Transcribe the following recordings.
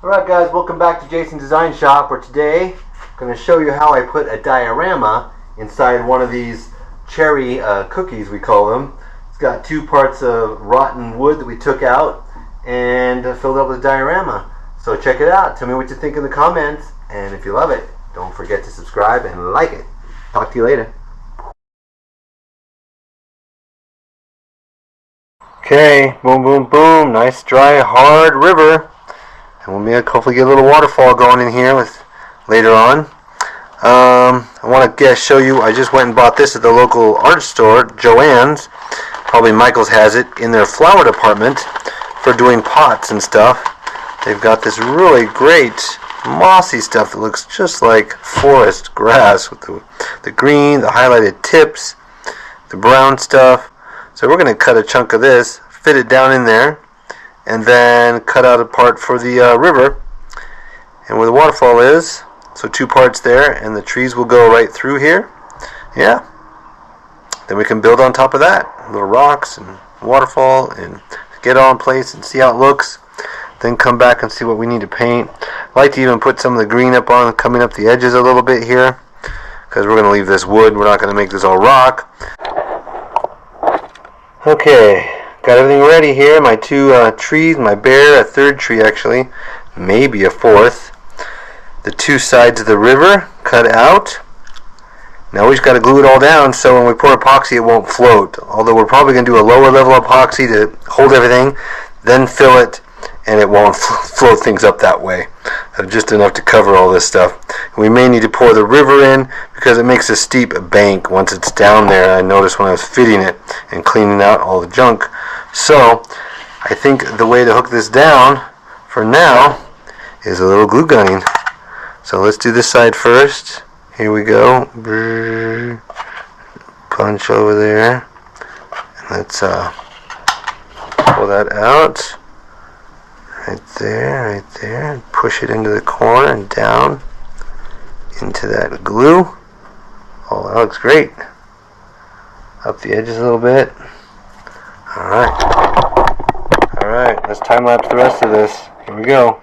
Alright guys, welcome back to Jason's Design Shop, where today I'm going to show you how I put a diorama inside one of these cherry cookies, we call them. It's got 2 parts of rotten wood that we took out and filled up with a diorama. So check it out, tell me what you think in the comments, and if you love it, don't forget to subscribe and like it. Talk to you later. Okay, boom boom boom, nice dry hard river. And we'll hopefully get a little waterfall going in here later on. I want to show you, I just went and bought this at the local art store, Joann's. Probably Michael's has it in their flower department for doing pots and stuff. They've got this really great mossy stuff that looks just like forest grass with the green, the highlighted tips, the brown stuff. So we're going to cut a chunk of this, fit it down in there, and then cut out a part for the river and where the waterfall is. So 2 parts there, and the trees will go right through here. Yeah, then we can build on top of that, little rocks and waterfall, and get it all in place and see how it looks. Then come back and see what we need to paint. I like to even put some of the green up on, coming up the edges a little bit here, because we're going to leave this wood. We're not going to make this all rock. Okay, got everything ready here. My 2 trees, my bear, a 3rd tree actually, maybe a 4th. The 2 sides of the river cut out. Now we just got to glue it all down so when we pour epoxy it won't float. Although we're probably going to do a lower level epoxy to hold everything, then fill it, and it won't float things up that way. Just enough to cover all this stuff. We may need to pour the river in because it makes a steep bank once it's down there. I noticed when I was fitting it and cleaning out all the junk. So I think the way to hook this down for now is a little glue gunning. So let's do this side first. Here we go. Punch over there. And let's pull that out. Right there, and push it into the corner and down into that glue. Oh, that looks great. Up the edges a little bit. Alright, let's time lapse the rest of this. Here we go.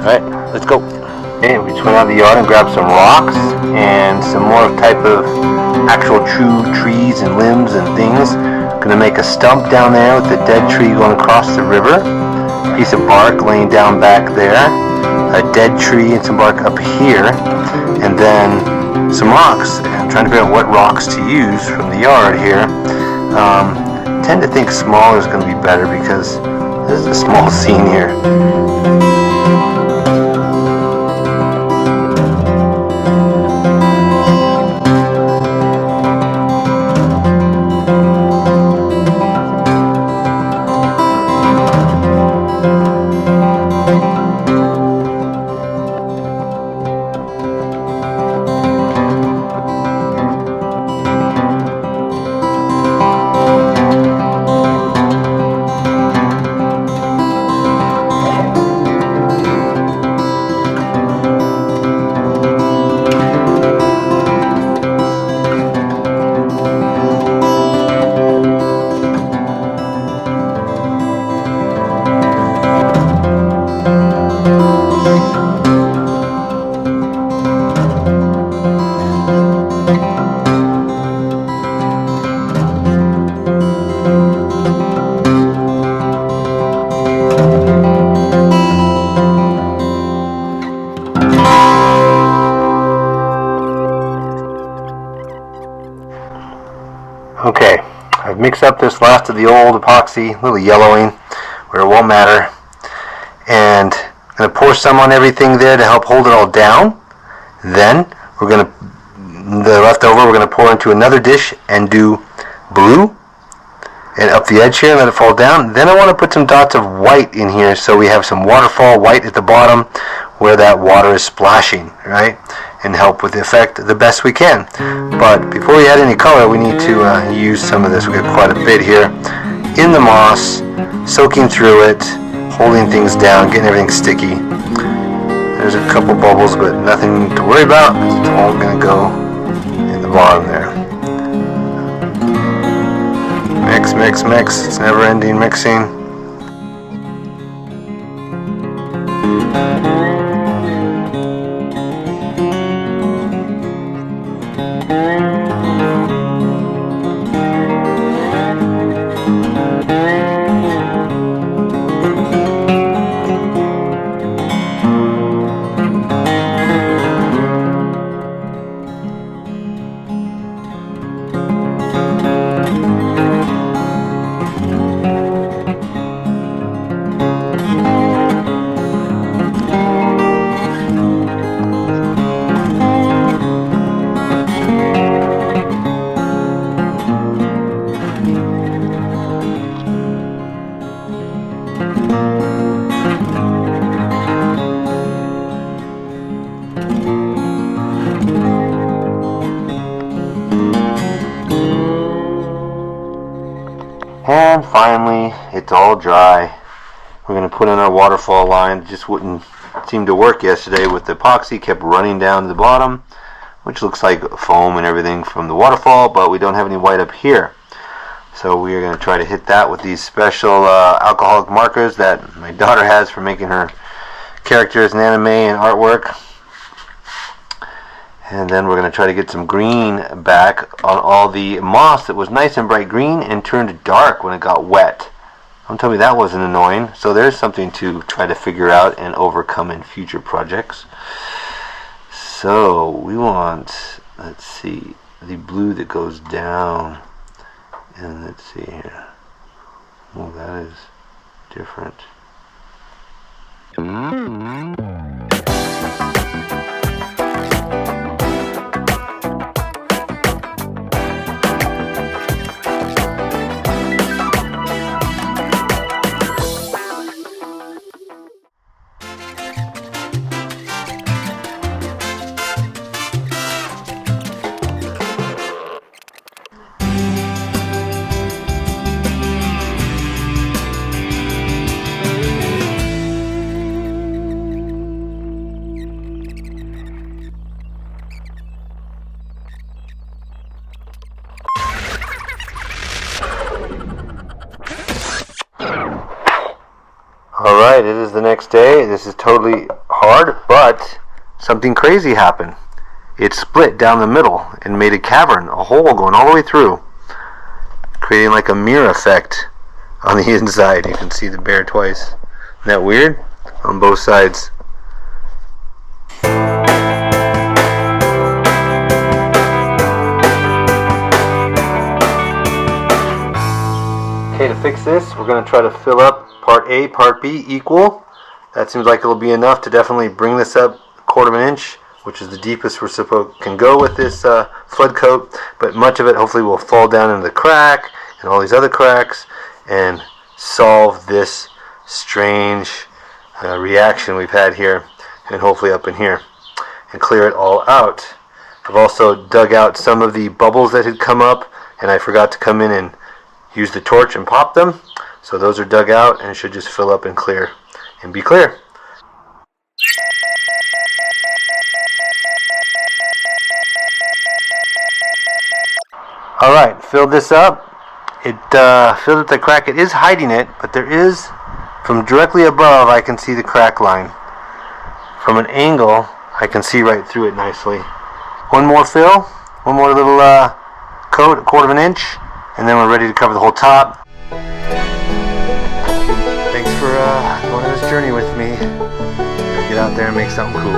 Alright, let's go. Okay, we just went out in the yard and grabbed some rocks and some more type of actual true trees and limbs and things. Gonna make a stump down there with the dead tree going across the river. A piece of bark laying down back there. A dead tree and some bark up here. And then some rocks. I'm trying to figure out what rocks to use from the yard here. Tend to think smaller is going to be better because this is a small scene here. Okay, I've mixed up this last of the old epoxy, a little yellowing, where it won't matter. And I'm going to pour some on everything there to help hold it all down. Then we're going to the leftover we're going to pour into another dish and do blue and up the edge here and let it fall down. Then I want to put some dots of white in here so we have some waterfall white at the bottom where that water is splashing, right? And help with the effect the best we can. But before we add any color, we need to use some of this. We got quite a bit here in the moss, soaking through it, holding things down, getting everything sticky. There's a couple bubbles, but nothing to worry about. It's all going to go in the bottom there. Mix, mix, mix. It's never ending mixing. And finally, it's all dry. We're going to put in our waterfall line. It just wouldn't seem to work yesterday with the epoxy. Kept running down to the bottom, which looks like foam and everything from the waterfall, but we don't have any white up here. So we are going to try to hit that with these special alcoholic markers that my daughter has for making her characters in anime and artwork. And then we're going to try to get some green back on all the moss that was nice and bright green and turned dark when it got wet. Don't tell me that wasn't annoying. So there's something to try to figure out and overcome in future projects. So we want, let's see, the blue that goes down. And let's see here. Oh, that is different. Alright, it is the next day. This is totally hard, but something crazy happened. It split down the middle and made a cavern, a hole going all the way through, creating like a mirror effect on the inside. You can see the bear twice. Isn't that weird? On both sides. Okay, to fix this, we're going to try to fill up part A, part B equal. That seems like it'll be enough to definitely bring this up 1/4 of an inch, which is the deepest we're can go with this flood coat. But much of it hopefully will fall down into the crack and all these other cracks and solve this strange reaction we've had here and hopefully up in here and clear it all out. I've also dug out some of the bubbles that had come up, and I forgot to come in and use the torch and pop them. So those are dug out and should just fill up and clear and be clear. Alright, filled this up. It filled up the crack. It is hiding it, but there is, from directly above, I can see the crack line. From an angle, I can see right through it nicely. One more fill, one more little coat, 1/4 of an inch, and then we're ready to cover the whole top. Thanks for going on this journey with me. Get out there and make something cool.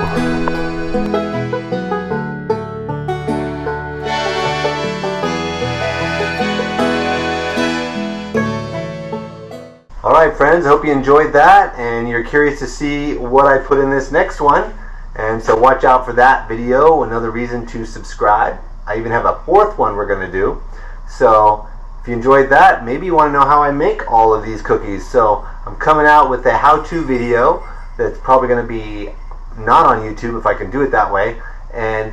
Alright friends, I hope you enjoyed that and you're curious to see what I put in this next one. And so watch out for that video, another reason to subscribe. I even have a fourth one we're going to do. So if you enjoyed that, maybe you want to know how I make all of these cookies. So I'm coming out with a how-to video that's probably going to be not on YouTube if I can do it that way, and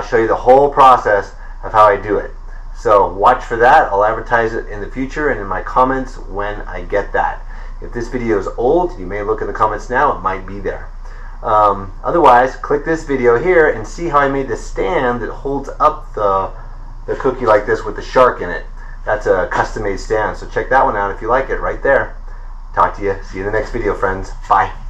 show you the whole process of how I do it. So watch for that. I'll advertise it in the future and in my comments when I get that. If this video is old, you may look in the comments now, it might be there. Otherwise, click this video here and see how I made the stand that holds up the cookie like this with the shark in it. That's a custom made stand, so check that one out if you like it right there. Talk to you. See you in the next video, friends. Bye.